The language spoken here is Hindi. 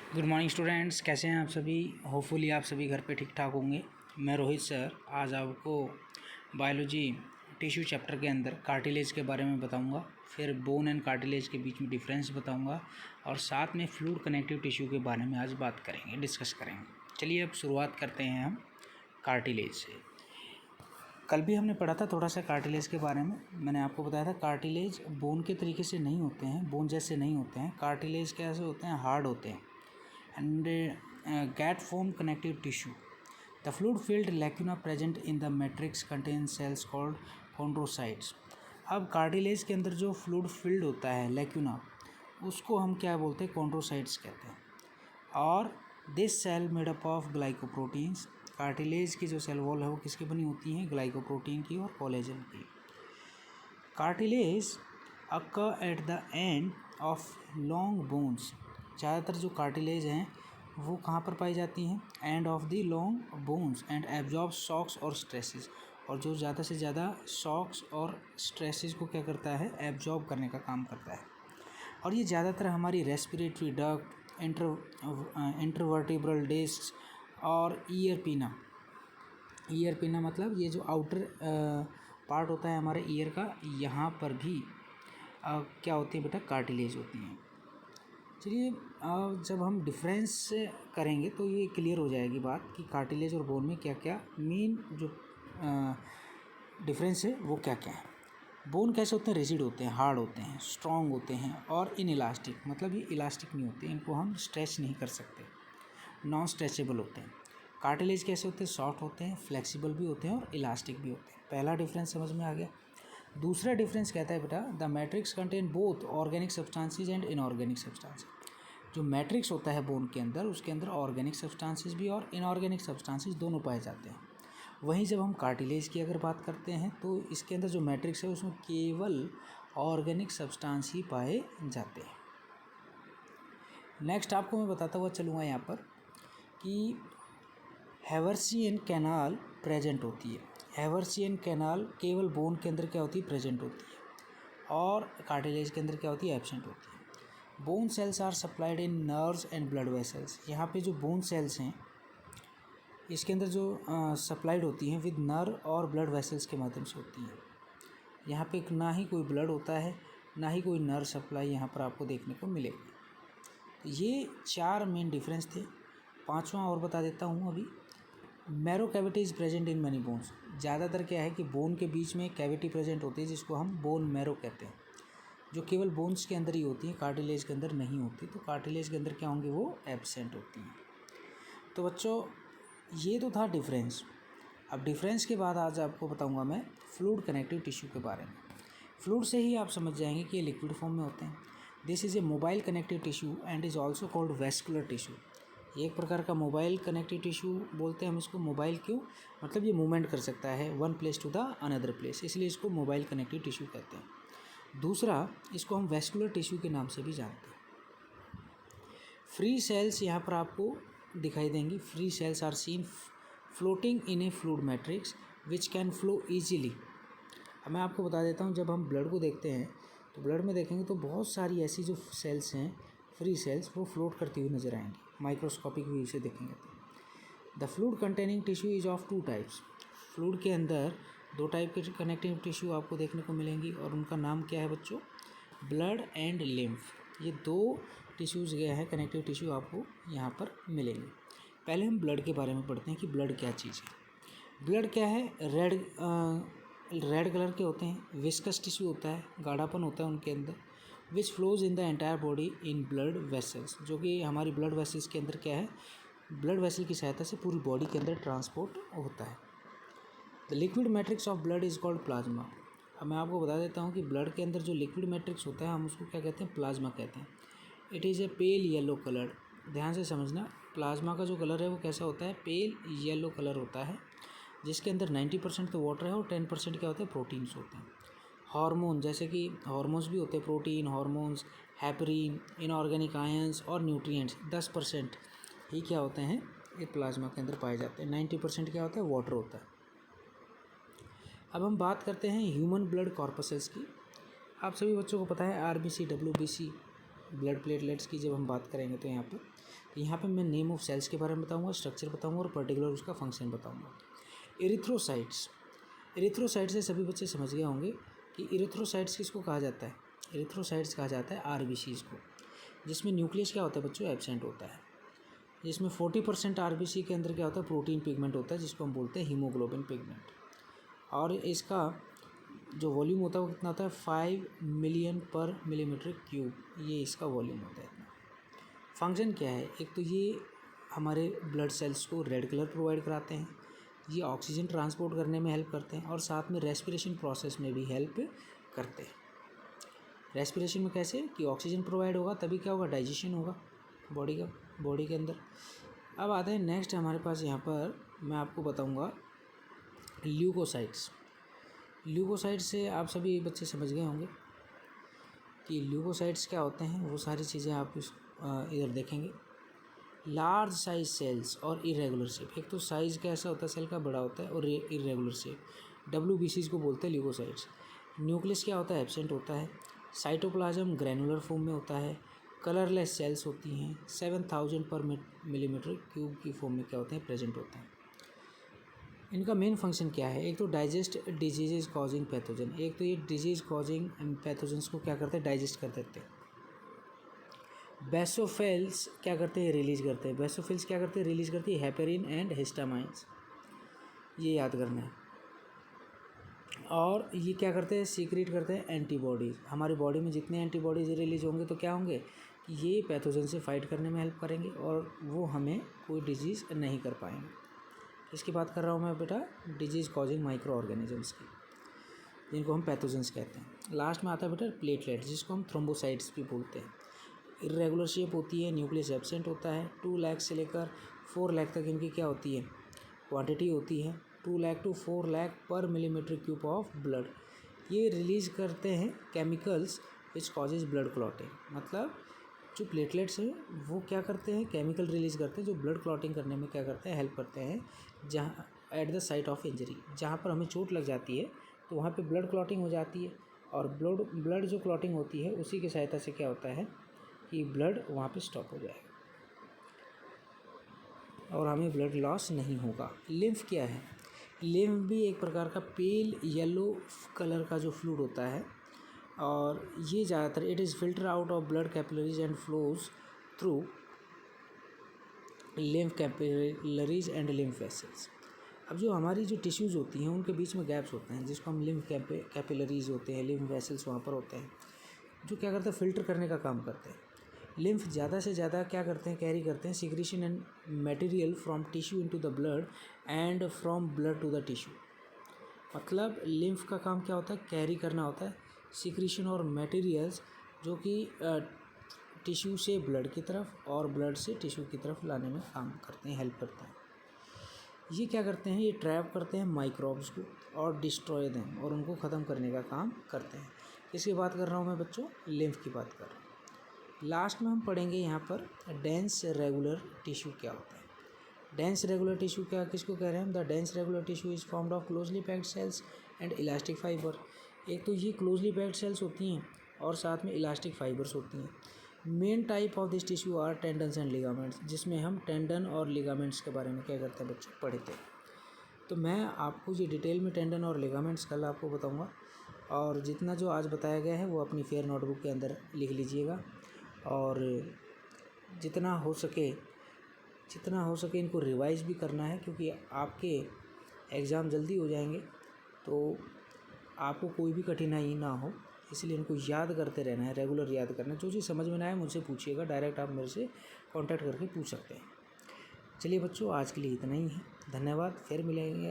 गुड मॉर्निंग स्टूडेंट्स, कैसे हैं आप सभी। होपफुली आप सभी घर पे ठीक ठाक होंगे। मैं रोहित सर आज आपको बायोलॉजी टिश्यू चैप्टर के अंदर कार्टिलेज के बारे में बताऊंगा, फिर बोन एंड कार्टिलेज के बीच में डिफरेंस बताऊंगा और साथ में फ्लूइड कनेक्टिव टिश्यू के बारे में आज बात करेंगे, डिस्कस करेंगे। चलिए अब शुरुआत करते हैं हम कार्टिलेज से। कल भी हमने पढ़ा था थोड़ा सा कार्टिलेज के बारे में। मैंने आपको बताया था कार्टिलेज बोन के तरीके से नहीं होते हैं, बोन जैसे नहीं होते हैं। कार्टिलेज कैसे होते हैं, हार्ड होते हैं and get form connective tissue. The fluid filled lacuna present in the matrix contains cells called chondrocytes. अब कार्टिलेज के अंदर जो फ्लूइड फिल्ड होता है लैक्यूना, उसको हम क्या बोलते हैं, कॉन्ड्रोसाइट्स कहते हैं। और this cell made up of glycoproteins. Cartilage की जो सेल वॉल है वो किसकी बनी होती हैं, ग्लाइकोप्रोटीन की और कोलेजन की। Cartilage occur at the end of long bones. ज़्यादातर जो कार्टिलेज हैं वो कहाँ पर पाई जाती हैं, end of the long bones and absorb shocks और स्ट्रेसेस। और जो ज़्यादा से ज़्यादा शॉक्स और स्ट्रेसेस को क्या करता है, एब्जॉर्ब करने का काम करता है। और ये ज़्यादातर हमारी रेस्पिरेटरी डक्ट, इंटरवर्टिब्रल डिस्क और ईयर पिना मतलब ये जो आउटर पार्ट होता है हमारे ईयर का, यहाँ पर भी क्या होती है बेटा, कार्टिलेज होती हैं। चलिए जब हम डिफरेंस करेंगे तो ये क्लियर हो जाएगी बात कि कार्टिलेज और बोन में क्या क्या मेन जो डिफरेंस है वो क्या क्या है। बोन कैसे होते हैं, रिजिड होते हैं, हार्ड होते हैं, स्ट्रॉन्ग होते हैं और इनइलास्टिक, मतलब ये इलास्टिक नहीं होते, इनको हम स्ट्रेच नहीं कर सकते, नॉन स्ट्रेचेबल होते हैं। कार्टिलेज कैसे होते हैं, सॉफ्ट होते हैं, फ्लेक्सिबल भी होते हैं और इलास्टिक भी होते हैं। पहला डिफरेंस समझ में आ गया। दूसरा डिफरेंस कहता है बेटा, the matrix contain both organic substances and inorganic substances. जो मैट्रिक्स होता है बोन के अंदर, उसके अंदर ऑर्गेनिक सब्सटेंसेस भी और इनऑर्गेनिक सब्सटेंसेस दोनों पाए जाते हैं। वहीं जब हम कार्टिलेज की अगर बात करते हैं तो इसके अंदर जो मैट्रिक्स है उसमें केवल ऑर्गेनिक सब्सटेंस ही पाए जाते हैं। नेक्स्ट आपको मैं बताता हुआ चलूँगा यहाँ पर कि हैवर्सियन कैनाल प्रेजेंट होती है। हैवर्सियन कैनाल केवल बोन के अंदर क्या होती है, प्रेजेंट होती है, और कार्टिलेज के अंदर क्या होती है, एब्सेंट होती है। Bone cells are supplied in nerves and blood vessels. यहाँ पे जो बोन सेल्स हैं इसके अंदर जो सप्लाइड होती हैं विद नर्व और ब्लड वेसल्स के माध्यम से होती हैं। यहाँ पे ना ही कोई ब्लड होता है, ना ही कोई नर्व सप्लाई यहाँ पर आपको देखने को मिलेगी। ये चार मेन डिफरेंस थे। पांचवा और बता देता हूँ अभी। Marrow cavity is present in money bones. ज़्यादातर क्या है कि बोन के बीच में कैविटी प्रेजेंट होती है जिसको हम बोन मैरो कहते हैं, जो केवल बोन्स के अंदर ही होती है, कार्टिलेज के अंदर नहीं होती। तो कार्टिलेज के अंदर क्या होंगी, वो एब्सेंट होती हैं। तो बच्चों ये तो था डिफरेंस। अब डिफरेंस के बाद आज आपको बताऊंगा मैं फ्लूइड कनेक्टिव टिश्यू के बारे में। फ्लूइड से ही आप समझ जाएंगे कि ये लिक्विड फॉर्म में होते हैं। This is a mobile connective tissue and is also called vascular tissue. ये एक प्रकार का मोबाइल कनेक्टिव टिश्यू बोलते हैं हम इसको। मोबाइल क्यों, मतलब ये मूवमेंट कर सकता है one place to the another place, इसलिए इसको मोबाइल कनेक्टिव टिश्यू कहते हैं। दूसरा, इसको हम वेस्कुलर टिश्यू के नाम से भी जानते हैं। फ्री सेल्स यहाँ पर आपको दिखाई देंगी। Free cells are seen floating in a fluid matrix which can flow easily. अब मैं आपको बता देता हूँ, जब हम ब्लड को देखते हैं तो ब्लड में देखेंगे तो बहुत सारी ऐसी जो सेल्स हैं, फ्री सेल्स, वो फ्लोट करती हुई नजर आएंगी। माइक्रोस्कोपिक व्यू से देखेंगे तो the fluid containing tissue is of two types. Fluid के अंदर दो टाइप के कनेक्टिव टिश्यू आपको देखने को मिलेंगी और उनका नाम क्या है बच्चों, ब्लड एंड लिम्फ। ये दो टिश्यूज़ गए हैं, कनेक्टिव टिश्यू आपको यहाँ पर मिलेंगे। पहले हम ब्लड के बारे में पढ़ते हैं कि ब्लड क्या चीज़ है। ब्लड क्या है, रेड कलर के होते हैं, विस्कस टिश्यू होता है, गाढ़ापन होता है उनके अंदर, which flows in the entire body in blood vessels, जो कि हमारी ब्लड वेसल्स के अंदर क्या है, ब्लड वेसल की सहायता से पूरी बॉडी के अंदर ट्रांसपोर्ट होता है। The liquid matrix of blood is called plasma. अब मैं आपको बता देता हूँ कि ब्लड के अंदर जो लिक्विड मैट्रिक्स होता है हम उसको क्या कहते हैं, प्लाज्मा कहते हैं। It is a pale yellow colour. ध्यान से समझना, प्लाज्मा का जो कलर है वो कैसा होता है, पेल येलो कलर होता है, जिसके अंदर 90% तो वाटर है और 10% क्या होता है, प्रोटीन्स होते हैं। हार्मोन, जैसे कि हार्मोन्स भी होते हैं, प्रोटीन, हार्मोन्स, हैपरीन, इनऑर्गेनिक आयंस और न्यूट्रिएंट्स 10% ही क्या होते हैं, ये प्लाज्मा के अंदर पाए जाते हैं। 90% क्या होता है, वाटर होता है। अब हम बात करते हैं ह्यूमन ब्लड कॉर्पसेल्स की। आप सभी बच्चों को पता है आरबीसी, डब्ल्यूबीसी, ब्लड प्लेटलेट्स की जब हम बात करेंगे तो यहाँ पर यहाँ पे मैं नेम ऑफ सेल्स के बारे में बताऊँगा, स्ट्रक्चर बताऊँगा और पर्टिकुलर उसका फंक्शन बताऊँगा। इरिथ्रोसाइट्स, इरिथ्रोसाइट्स से सभी बच्चे समझ गए होंगे कि इरिथ्रोसाइट्स किसको कहा जाता है। इरिथ्रोसाइट्स कहा जाता है आरबीसीज़ को, जिसमें न्यूक्लियस क्या होता है बच्चों, एब्सेंट होता है। जिसमें 40% आरबीसी के अंदर क्या होता है, प्रोटीन पिगमेंट होता है, जिसको हम बोलते हैं हीमोग्लोबिन पिगमेंट। और इसका जो वॉल्यूम होता है वो कितना होता है, 5 मिलियन पर मिलीमीटर क्यूब, ये इसका वॉल्यूम होता है इतना। फंक्शन क्या है, एक तो ये हमारे ब्लड सेल्स को रेड कलर प्रोवाइड कराते हैं, ये ऑक्सीजन ट्रांसपोर्ट करने में हेल्प करते हैं और साथ में रेस्पिरेशन प्रोसेस में भी हेल्प करते हैं। रेस्पिरेशन में कैसे कि ऑक्सीजन प्रोवाइड होगा तभी क्या होगा, डाइजेशन होगा बॉडी के अंदर। अब आते हैं नेक्स्ट हमारे पास, यहाँ पर मैं आपको बताऊँगा ल्यूकोसाइट्स। ल्यूकोसाइट्स से आप सभी बच्चे समझ गए होंगे कि ल्यूकोसाइट्स क्या होते हैं, वो सारी चीज़ें आप इधर देखेंगे। लार्ज साइज सेल्स और इरेगुलर शेप, एक तो साइज़ कैसा होता है सेल का, बड़ा होता है, और इरेगुलर शेप, WBCs को बोलते हैं ल्यूकोसाइट्स। न्यूक्लियस क्या होता है, एब्सेंट होता है। साइटोप्लाज्म ग्रैनुलर फॉर्म में होता है। कलरलेस सेल्स होती हैं। 7000 पर मिलीमीटर क्यूब की फॉर्म में क्या होते हैं, प्रेजेंट होते हैं। इनका मेन फंक्शन क्या है, एक तो डाइजेस्ट डिजीजेज कॉजिंग पैथोजन, एक तो ये डिजीज कॉजिंग पैथोजन्स को क्या करते हैं, डाइजेस्ट कर देते हैं। बेसोफिल्स क्या करते हैं, रिलीज करते हैं। बेसोफिल्स क्या करते हैं, रिलीज करती है हेपेरिन एंड हिस्टामाइंस, ये याद करना है। और ये क्या करते हैं, सीक्रेट करते हैं एंटीबॉडीज़। हमारी बॉडी में जितने एंटीबॉडीज़ रिलीज होंगे तो क्या होंगे कि ये पैथोजन से फाइट करने में हेल्प करेंगे और वो हमें कोई डिजीज़ नहीं कर पाएंगे। इसकी बात कर रहा हूँ मैं बेटा, डिजीज़ कॉजिंग माइक्रो ऑर्गेनिजम्स की, जिनको हम पैथोजेंस कहते हैं। लास्ट में आता है बेटा प्लेटलेट, जिसको हम थ्रोम्बोसाइट्स भी बोलते हैं। इरेगुलर शेप होती है, न्यूक्लियस एब्सेंट होता है। 2 लाख से लेकर 4 लाख तक इनकी क्या होती है, क्वांटिटी होती है। 2 लाख टू 4 लाख पर मिलीमीटर क्यूब ऑफ ब्लड। ये रिलीज़ करते हैं chemicals which causes blood clotting, मतलब जो प्लेटलेट्स हैं वो क्या करते हैं, केमिकल रिलीज़ करते हैं जो ब्लड क्लॉटिंग करने में क्या करते हैं, हेल्प करते हैं। जहाँ at the site of injury, जहाँ पर हमें चोट लग जाती है तो वहाँ पे ब्लड क्लॉटिंग हो जाती है, और ब्लड जो क्लॉटिंग होती है उसी की सहायता से क्या होता है कि ब्लड वहाँ पे स्टॉप हो जाएगा और हमें ब्लड लॉस नहीं होगा। लिम्फ क्या है, लिम्फ भी एक प्रकार का पेल येलो कलर का जो फ्लूइड होता है, और ये ज़्यादातर it is filter out of blood capillaries and flows through lymph capillaries and lymph vessels. अब जो हमारी जो टिश्यूज़ होती हैं उनके बीच में गैप्स होते हैं, जिसको हम लिम्फ कैपिलरीज होते हैं, लिम्फ वेसल्स वहाँ पर होते हैं, जो क्या करते हैं, फिल्टर करने का काम करते हैं। लिम्फ ज़्यादा से ज़्यादा क्या करते हैं, कैरी करते हैं secretion and material from tissue into the blood and from blood to the tissue. मतलब लिम्फ का काम क्या होता है, कैरी करना होता है सिक्रीशन और मटेरियल्स, जो कि टिश्यू से ब्लड की तरफ और ब्लड से टिश्यू की तरफ लाने में काम करते हैं, हेल्प करते हैं। ये क्या करते हैं, ये ट्रैप करते हैं माइक्रोब्स को और डिस्ट्रॉय देम, और उनको ख़त्म करने का काम करते हैं। इसकी बात कर रहा हूँ मैं बच्चों, लिम्फ की बात कर रहा हूँ। लास्ट में हम पढ़ेंगे यहाँ पर डेंस रेगुलर टिश्यू क्या होता है। डेंस रेगुलर टिश्यू क्या किसको कह रहे हैं हम, the dense regular tissue is formed of closely packed cells and elastic fibre. एक तो ये क्लोजली पैक्ड सेल्स होती हैं और साथ में इलास्टिक फाइबर्स होती हैं। Main type of this tissue are tendons and ligaments, जिसमें हम टेंडन और लिगामेंट्स के बारे में क्या करते हैं बच्चों, पढ़ते हैं। तो मैं आपको ये डिटेल में टेंडन और लिगामेंट्स कल आपको बताऊँगा, और जितना जो आज बताया गया है वो अपनी फेयर नोटबुक के अंदर लिख लीजिएगा, और जितना हो सके इनको रिवाइज़ भी करना है, क्योंकि आपके एग्ज़ाम जल्दी हो जाएंगे तो आपको कोई भी कठिनाई ना हो, इसलिए इनको याद करते रहना है, रेगुलर याद करना है। जो चीज़ समझ में ना आए मुझसे पूछिएगा, डायरेक्ट आप मेरे से कांटेक्ट करके पूछ सकते हैं। चलिए बच्चों, आज के लिए इतना ही है, धन्यवाद, फिर मिलेंगे।